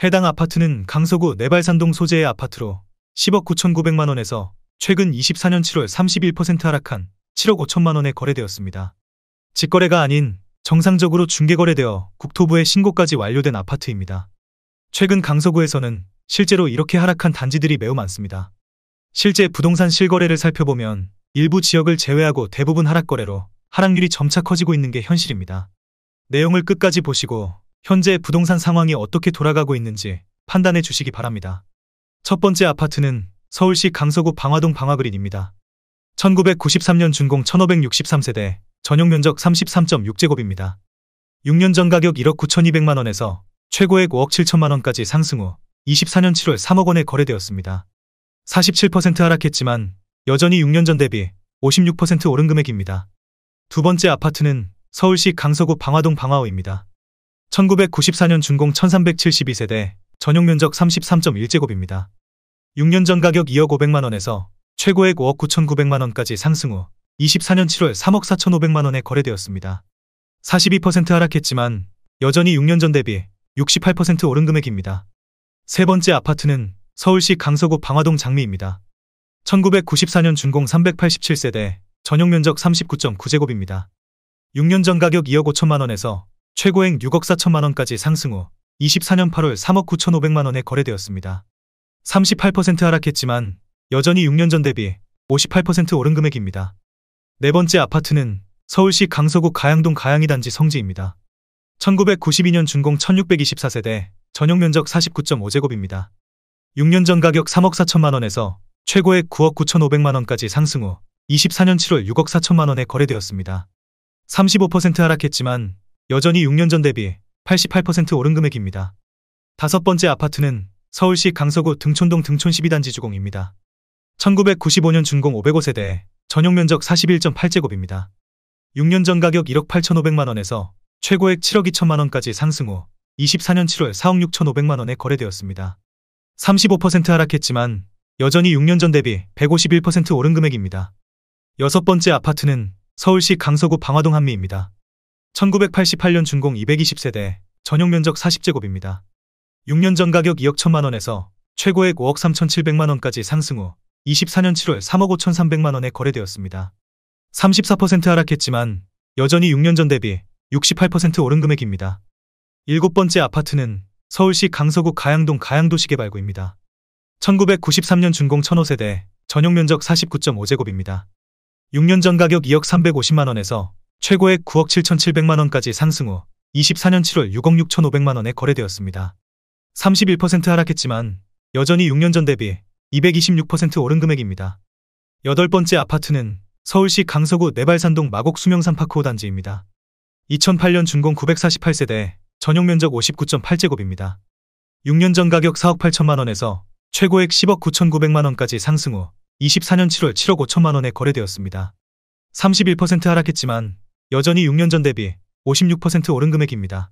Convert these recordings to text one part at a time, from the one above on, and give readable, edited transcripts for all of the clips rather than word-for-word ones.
해당 아파트는 강서구 내발산동 소재의 아파트로 10억 9,900만 원에서 최근 24년 7월 31% 하락한 7억 5천만 원에 거래되었습니다. 직거래가 아닌 정상적으로 중개거래되어 국토부에 신고까지 완료된 아파트입니다. 최근 강서구에서는 실제로 이렇게 하락한 단지들이 매우 많습니다. 실제 부동산 실거래를 살펴보면 일부 지역을 제외하고 대부분 하락거래로 하락률이 점차 커지고 있는 게 현실입니다. 내용을 끝까지 보시고 현재 부동산 상황이 어떻게 돌아가고 있는지 판단해 주시기 바랍니다. 첫 번째 아파트는 서울시 강서구 방화동 방화그린입니다. 1993년 준공 1563세대, 전용 면적 33.6제곱입니다. 6년 전 가격 1억 9,200만 원에서 최고액 5억 7천만 원까지 상승 후 24년 7월 3억 원에 거래되었습니다. 47% 하락했지만 여전히 6년 전 대비 56% 오른 금액입니다. 두 번째 아파트는 서울시 강서구 방화동 방화호입니다. 1994년 준공 1372세대, 전용 면적 33.1제곱입니다. 6년 전 가격 2억 500만 원에서 최고액 5억 9,900만 원까지 상승 후 24년 7월 3억 4,500만 원에 거래되었습니다. 42% 하락했지만 여전히 6년 전 대비 68% 오른 금액입니다. 세 번째 아파트는 서울시 강서구 방화동 장미입니다. 1994년 준공 387세대, 전용 면적 39.9제곱입니다. 6년 전 가격 2억 5천만 원에서 최고액 6억 4천만 원까지 상승 후 24년 8월 3억 9,500만 원에 거래되었습니다. 38% 하락했지만 여전히 6년 전 대비 58% 오른 금액입니다. 네 번째 아파트는 서울시 강서구 가양동 가양이 단지 성지입니다. 1992년 준공 1624세대, 전용 면적 49.5제곱입니다. 6년 전 가격 3억 4천만 원에서 최고액 9억 9,500만 원까지 상승 후 24년 7월 6억 4천만 원에 거래되었습니다. 35% 하락했지만 여전히 6년 전 대비 88% 오른 금액입니다. 다섯 번째 아파트는 서울시 강서구 등촌동 등촌 12단지 주공입니다. 1995년 준공 505세대, 전용 면적 41.8제곱입니다. 6년 전 가격 1억 8,500만 원에서 최고액 7억 2천만 원까지 상승 후 24년 7월 4억 6,500만 원에 거래되었습니다. 35% 하락했지만 여전히 6년 전 대비 151% 오른 금액입니다. 여섯 번째 아파트는 서울시 강서구 방화동 한미입니다. 1988년 준공 220세대, 전용 면적 40제곱입니다. 6년 전 가격 2억 1천만 원에서 최고액 5억 3,700만 원까지 상승 후 24년 7월 3억 5,300만 원에 거래되었습니다. 34% 하락했지만 여전히 6년 전 대비 68% 오른 금액입니다. 일곱 번째 아파트는 서울시 강서구 가양동 가양도시개발구입니다. 1993년 준공 1005세대, 전용 면적 49.5제곱입니다. 6년 전 가격 2억 350만 원에서 최고액 9억 7,700만 원까지 상승 후 24년 7월 6억 6,500만 원에 거래되었습니다. 31% 하락했지만 여전히 6년 전 대비 226% 오른 금액입니다. 여덟 번째 아파트는 서울시 강서구 내발산동 마곡 수명산파크 5단지입니다. 2008년 준공 948세대, 전용 면적 59.8제곱입니다. 6년 전 가격 4억 8천만 원에서 최고액 10억 9,900만 원까지 상승 후 24년 7월 7억 5천만 원에 거래되었습니다. 31% 하락했지만 여전히 6년 전 대비 56% 오른 금액입니다.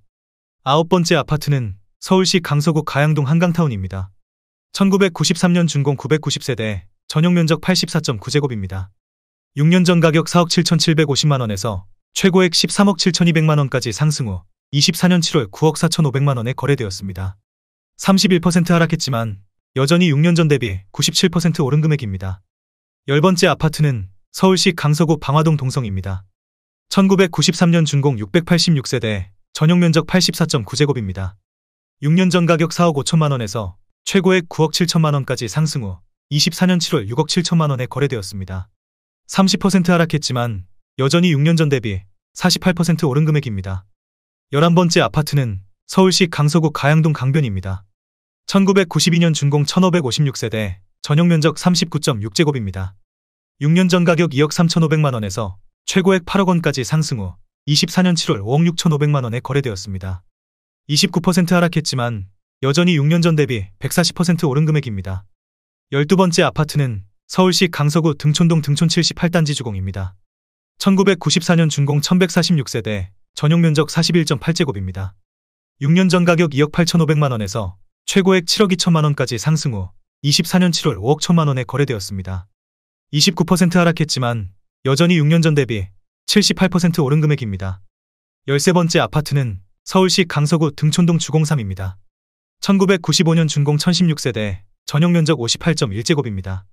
아홉 번째 아파트는 서울시 강서구 가양동 한강타운입니다. 1993년 준공 990세대, 전용 면적 84.9제곱입니다. 6년 전 가격 4억 7,750만 원에서 최고액 13억 7,200만 원까지 상승 후 24년 7월 9억 4,500만 원에 거래되었습니다. 31% 하락했지만 여전히 6년 전 대비 97% 오른 금액입니다. 열 번째 아파트는 서울시 강서구 방화동 동성입니다. 1993년 준공 686세대, 전용 면적 84.9제곱입니다. 6년 전 가격 4억 5천만 원에서 최고액 9억 7천만 원까지 상승 후 24년 7월 6억 7천만 원에 거래되었습니다. 30% 하락했지만 여전히 6년 전 대비 48% 오른 금액입니다. 11번째 아파트는 서울시 강서구 가양동 강변입니다. 1992년 준공 1556세대, 전용 면적 39.6제곱입니다. 6년 전 가격 2억 3,500만 원에서 최고액 8억 원까지 상승 후 24년 7월 5억 6,500만 원에 거래되었습니다. 29% 하락했지만 여전히 6년 전 대비 140% 오른 금액입니다. 12번째 아파트는 서울시 강서구 등촌동 등촌 78단지 주공입니다. 1994년 준공 1146세대, 전용 면적 41.8제곱입니다. 6년 전 가격 2억 8,500만 원에서 최고액 7억 2천만 원까지 상승 후 24년 7월 5억 1천만 원에 거래되었습니다. 29% 하락했지만 여전히 6년 전 대비 78% 오른 금액입니다. 13번째 아파트는 서울시 강서구 등촌동 주공 3입니다. 1995년 준공 1016세대, 전용 면적 58.1제곱입니다.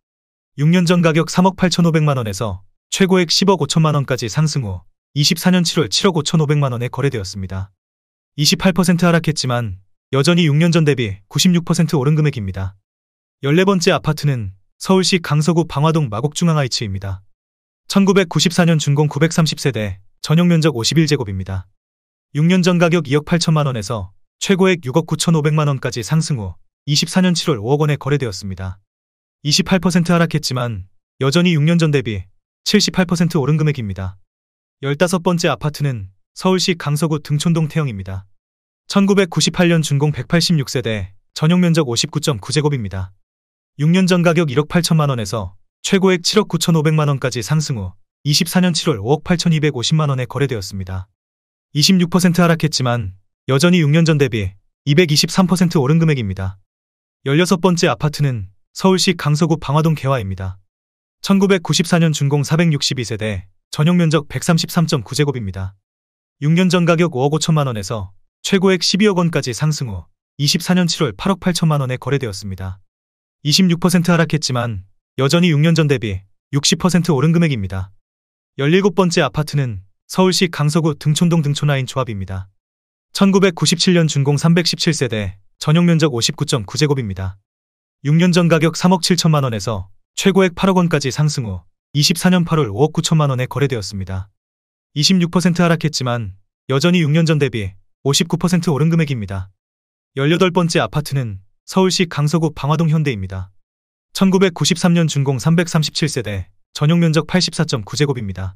6년 전 가격 3억 8,500만원에서 최고액 10억 5천만원까지 상승 후 24년 7월 7억 5,500만원에 거래되었습니다. 28% 하락했지만 여전히 6년 전 대비 96% 오른 금액입니다. 14번째 아파트는 서울시 강서구 방화동 마곡중앙하이츠입니다. 1994년 준공 930세대, 전용 면적 51제곱입니다. 6년 전 가격 2억 8천만원에서 최고액 6억 9,500만원까지 상승 후 24년 7월 5억 원에 거래되었습니다. 28% 하락했지만 여전히 6년 전 대비 78% 오른 금액입니다. 15번째 아파트는 서울시 강서구 등촌동 태영입니다. 1998년 준공 186세대, 전용 면적 59.9제곱입니다. 6년 전 가격 1억 8천만원에서 최고액 7억 9,500만원까지 상승 후 24년 7월 5억 8,250만원에 거래되었습니다. 26% 하락했지만 여전히 6년 전 대비 223% 오른 금액입니다. 16번째 아파트는 서울시 강서구 방화동 개화입니다. 1994년 준공 462세대, 전용 면적 133.9제곱입니다. 6년 전 가격 5억 5천만원에서 최고액 12억 원까지 상승 후 24년 7월 8억 8천만원에 거래되었습니다. 26% 하락했지만 여전히 6년 전 대비 60% 오른 금액입니다. 17번째 아파트는 서울시 강서구 등촌동 등촌하인 조합입니다. 1997년 준공 317세대, 전용 면적 59.9제곱입니다. 6년 전 가격 3억 7천만원에서 최고액 8억 원까지 상승 후 24년 8월 5억 9천만원에 거래되었습니다. 26% 하락했지만 여전히 6년 전 대비 59% 오른 금액입니다. 18번째 아파트는 서울시 강서구 방화동 현대입니다. 1993년 준공 337세대, 전용 면적 84.9제곱입니다.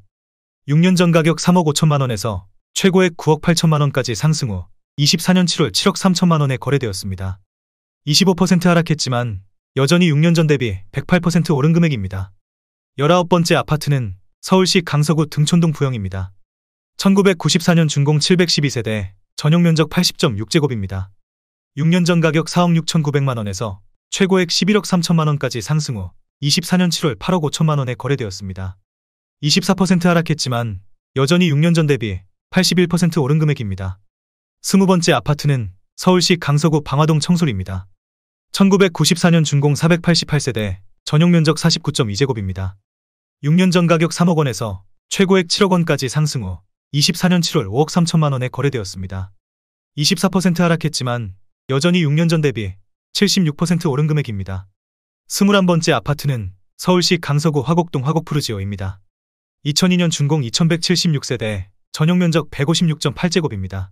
6년 전 가격 3억 5천만원에서 최고액 9억 8천만원까지 상승 후 24년 7월 7억 3천만원에 거래되었습니다. 25% 하락했지만 여전히 6년 전 대비 108% 오른 금액입니다. 19번째 아파트는 서울시 강서구 등촌동 부영입니다. 1994년 준공 712세대, 전용 면적 80.6제곱입니다. 6년 전 가격 4억 6,900만원에서 최고액 11억 3천만원까지 상승 후 24년 7월 8억 5천만원에 거래되었습니다. 24% 하락했지만 여전히 6년 전 대비 81% 오른 금액입니다. 20번째 아파트는 서울시 강서구 방화동 청솔입니다. 1994년 준공 488세대, 전용 면적 49.2제곱입니다. 6년 전 가격 3억 원에서 최고액 7억 원까지 상승 후 24년 7월 5억 3천만원에 거래되었습니다. 24% 하락했지만 여전히 6년 전 대비 76% 오른 금액입니다. 21번째 아파트는 서울시 강서구 화곡동 화곡푸르지오입니다. 2002년 준공 2176세대, 전용 면적 156.8제곱입니다.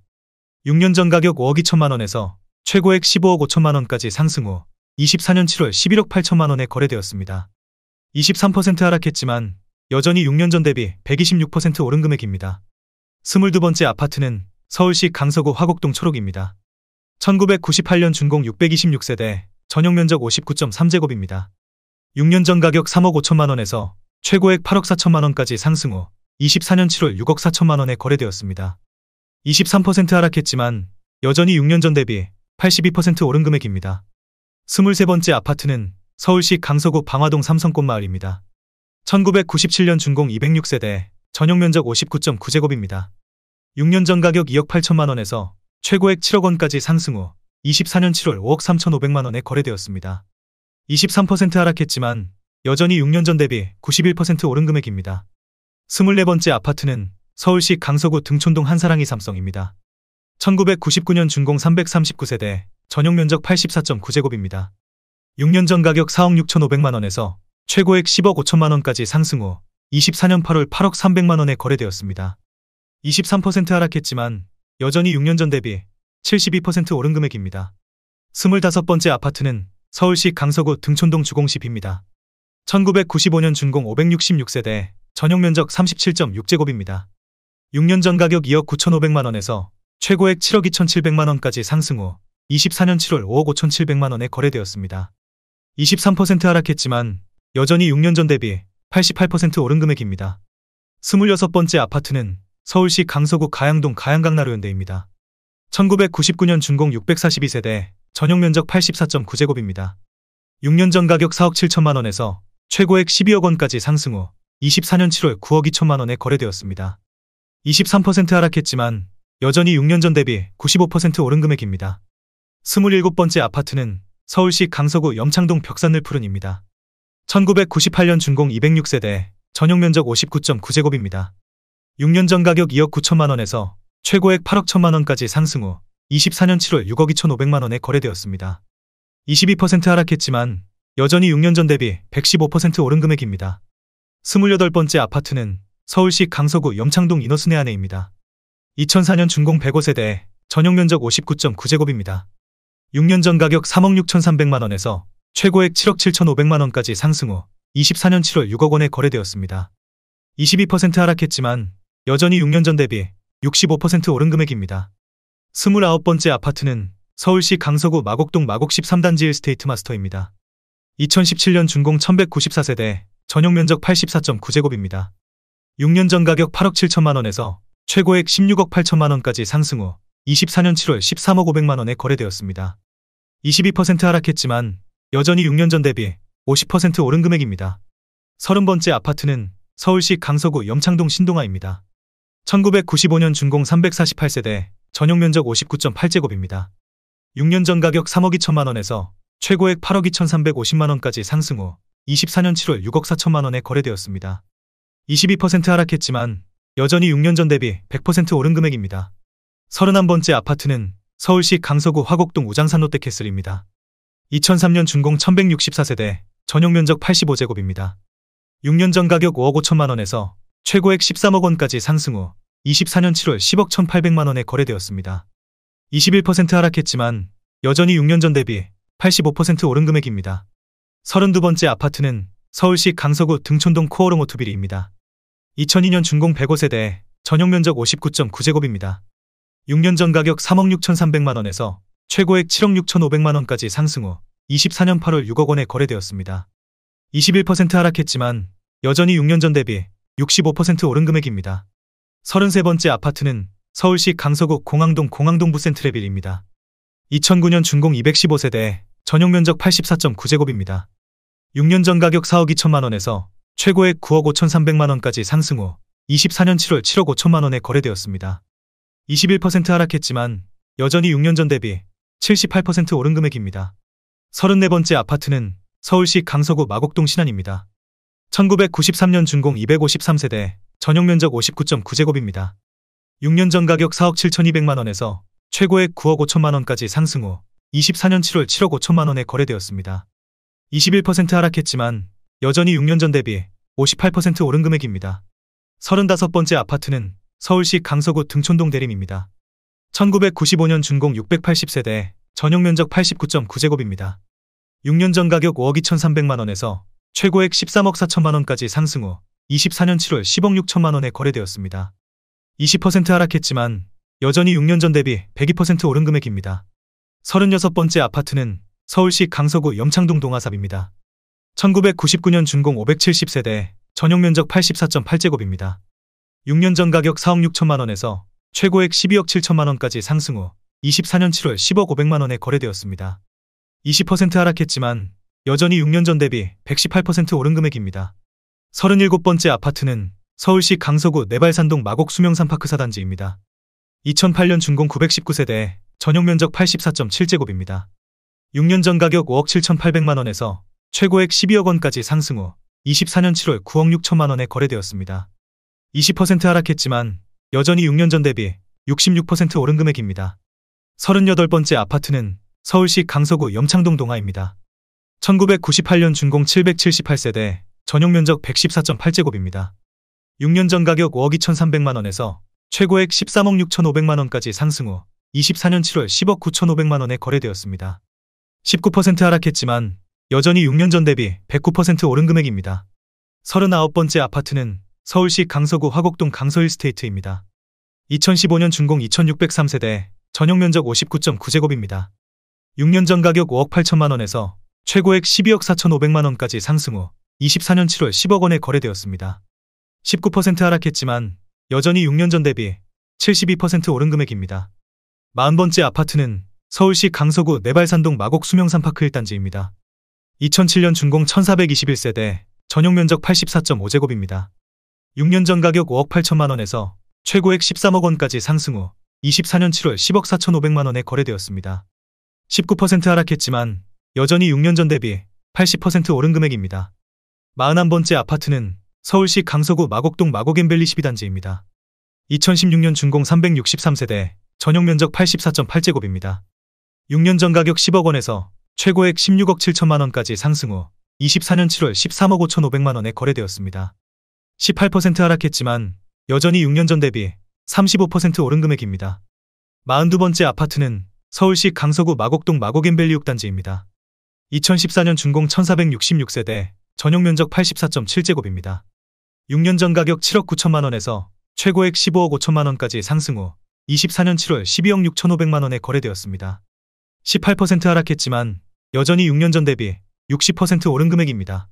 6년 전 가격 5억 2천만원에서 최고액 15억 5천만원까지 상승 후 24년 7월 11억 8천만원에 거래되었습니다. 23% 하락했지만 여전히 6년 전 대비 126% 오른 금액입니다. 22번째 아파트는 서울시 강서구 화곡동 초록입니다. 1998년 준공 626세대, 전용 면적 59.3제곱입니다. 6년 전 가격 3억 5천만원에서 최고액 8억 4천만원까지 상승 후 24년 7월 6억 4천만원에 거래되었습니다. 23% 하락했지만 여전히 6년 전 대비 82% 오른 금액입니다. 23번째 아파트는 서울시 강서구 방화동 삼성꽃마을입니다. 1997년 준공 206세대, 전용 면적 59.9제곱입니다. 6년 전 가격 2억 8천만원에서 최고액 7억 원까지 상승 후 24년 7월 5억 3,500만원에 거래되었습니다. 23% 하락했지만 여전히 6년 전 대비 91% 오른 금액입니다. 24번째 아파트는 서울시 강서구 등촌동 한사랑이 삼성입니다. 1999년 준공 339세대, 전용 면적 84.9제곱입니다. 6년 전 가격 4억 6,500만원에서 최고액 10억 5천만원까지 상승 후 24년 8월 8억 300만원에 거래되었습니다. 23% 하락했지만 여전히 6년 전 대비 72% 오른 금액입니다. 25번째 아파트는 서울시 강서구 등촌동 주공시비입니다. 1995년 준공 566세대, 전용 면적 37.6제곱입니다. 6년 전 가격 2억 9,500만원에서 최고액 7억 2,700만원까지 상승 후 24년 7월 5억 5,700만원에 거래되었습니다. 23% 하락했지만 여전히 6년 전 대비 88% 오른 금액입니다. 26번째 아파트는 서울시 강서구 가양동 가양강나루현대입니다. 1999년 준공 642세대, 전용 면적 84.9제곱입니다. 6년 전 가격 4억 7천만원에서 최고액 12억 원까지 상승 후 24년 7월 9억 2천만원에 거래되었습니다. 23% 하락했지만 여전히 6년 전 대비 95% 오른 금액입니다. 27번째 아파트는 서울시 강서구 염창동 벽산늘 푸른입니다. 1998년 준공 206세대, 전용면적 59.9제곱입니다. 6년 전 가격 2억 9천만 원에서 최고액 8억 1천만 원까지 상승 후 24년 7월 6억 2,500만 원에 거래되었습니다. 22% 하락했지만 여전히 6년 전 대비 115% 오른 금액입니다. 28번째 아파트는 서울시 강서구 염창동 이너스네 안에입니다. 2004년 준공 105세대, 전용면적 59.9제곱입니다. 6년 전 가격 3억 6,300만 원에서 최고액 7억 7,500만 원까지 상승 후 24년 7월 6억 원에 거래되었습니다. 22% 하락했지만 여전히 6년 전 대비 65% 오른 금액입니다. 29번째 아파트는 서울시 강서구 마곡동 마곡 13단지 일스테이트 마스터입니다. 2017년 준공 1194세대, 전용면적 84.9제곱입니다. 6년 전 가격 8억 7천만 원에서 최고액 16억 8천만 원까지 상승 후 24년 7월 13억 500만 원에 거래되었습니다. 22% 하락했지만 여전히 6년 전 대비 50% 오른 금액입니다. 30번째 아파트는 서울시 강서구 염창동 신동아입니다. 1995년 준공 348세대, 전용면적 59.8제곱입니다. 6년 전 가격 3억 2천만 원에서 최고액 8억 2,350만 원까지 상승 후 24년 7월 6억 4천만 원에 거래되었습니다. 22% 하락했지만 여전히 6년 전 대비 100% 오른 금액입니다. 31번째 아파트는 서울시 강서구 화곡동 우장산 롯데캐슬입니다. 2003년 준공 1164세대, 전용면적 85제곱입니다. 6년 전 가격 5억 5천만 원에서 최고액 13억 원까지 상승 후 24년 7월 10억 1,800만 원에 거래되었습니다. 21% 하락했지만 여전히 6년 전 대비 85% 오른 금액입니다. 32번째 아파트는 서울시 강서구 등촌동 코어롱 오토빌입니다. 2002년 준공 105세대, 전용면적 59.9제곱입니다. 6년 전 가격 3억 6,300만 원에서 최고액 7억 6,500만 원까지 상승 후 24년 8월 6억 원에 거래되었습니다. 21% 하락했지만 여전히 6년 전 대비 65% 오른 금액입니다. 33번째 아파트는 서울시 강서구 공항동 부센트레빌입니다. 2009년 준공 215세대, 전용면적 84.9제곱입니다. 6년 전 가격 4억 2천만 원에서 최고액 9억 5,300만 원까지 상승 후 24년 7월 7억 5천만 원에 거래되었습니다. 21% 하락했지만 여전히 6년 전 대비 78% 오른 금액입니다. 34번째 아파트는 서울시 강서구 마곡동 신안입니다. 1993년 준공 253세대, 전용면적 59.9제곱입니다. 6년 전 가격 4억 7,200만 원에서 최고액 9억 5천만 원까지 상승 후 24년 7월 7억 5천만 원에 거래되었습니다. 21% 하락했지만 여전히 6년 전 대비 58% 오른 금액입니다. 35번째 아파트는 서울시 강서구 등촌동 대림입니다. 1995년 준공 680세대, 전용면적 89.9제곱입니다. 6년 전 가격 5억 2,300만 원에서 최고액 13억 4천만 원까지 상승 후 24년 7월 10억 6천만 원에 거래되었습니다. 20% 하락했지만 여전히 6년 전 대비 102% 오른 금액입니다. 36번째 아파트는 서울시 강서구 염창동 동아삽입니다. 1999년 준공 570세대, 전용면적 84.8제곱입니다. 6년 전 가격 4억 6천만 원에서 최고액 12억 7천만 원까지 상승 후 24년 7월 10억 500만 원에 거래되었습니다. 20% 하락했지만 여전히 6년 전 대비 118% 오른 금액입니다. 37번째 아파트는 서울시 강서구 내발산동 마곡 수명산파크 4단지입니다. 2008년 준공 919세대, 전용면적 84.7제곱입니다. 6년 전 가격 5억 7,800만 원에서 최고액 12억 원까지 상승 후 24년 7월 9억 6천만 원에 거래되었습니다. 20% 하락했지만 여전히 6년 전 대비 66% 오른 금액입니다. 38번째 아파트는 서울시 강서구 염창동 동아입니다. 1998년 준공 778세대, 전용면적 114.8제곱입니다. 6년 전 가격 5억 2,300만 원에서 최고액 13억 6,500만 원까지 상승 후 24년 7월 10억 9,500만 원에 거래되었습니다. 19% 하락했지만 여전히 6년 전 대비 109% 오른 금액입니다. 39번째 아파트는 서울시 강서구 화곡동 강서일스테이트입니다. 2015년 준공 2603세대, 전용면적 59.9제곱입니다. 6년 전 가격 5억 8천만 원에서 최고액 12억 4,500만 원까지 상승 후 24년 7월 10억 원에 거래되었습니다. 19% 하락했지만 여전히 6년 전 대비 72% 오른 금액입니다. 40번째 아파트는 서울시 강서구 내발산동 마곡 수명산파크 1단지입니다. 2007년 준공 1421세대, 전용면적 84.5제곱입니다. 6년 전 가격 5억 8천만 원에서 최고액 13억 원까지 상승 후 24년 7월 10억 4,500만 원에 거래되었습니다. 19% 하락했지만 여전히 6년 전 대비 80% 오른 금액입니다. 41번째 아파트는 서울시 강서구 마곡동 마곡앤밸리 12단지입니다. 2016년 준공 363세대, 전용 면적 84.8제곱입니다. 6년 전 가격 10억 원에서 최고액 16억 7천만 원까지 상승 후 24년 7월 13억 5,500만 원에 거래되었습니다. 18% 하락했지만 여전히 6년 전 대비 35% 오른 금액입니다. 42번째 아파트는 서울시 강서구 마곡동 마곡앤밸리 6단지입니다. 2014년 준공 1466세대, 전용 면적 84.7제곱입니다. 6년 전 가격 7억 9천만 원에서 최고액 15억 5천만 원까지 상승 후 24년 7월 12억 6,500만 원에 거래되었습니다. 18% 하락했지만 여전히 6년 전 대비 60% 오른 금액입니다.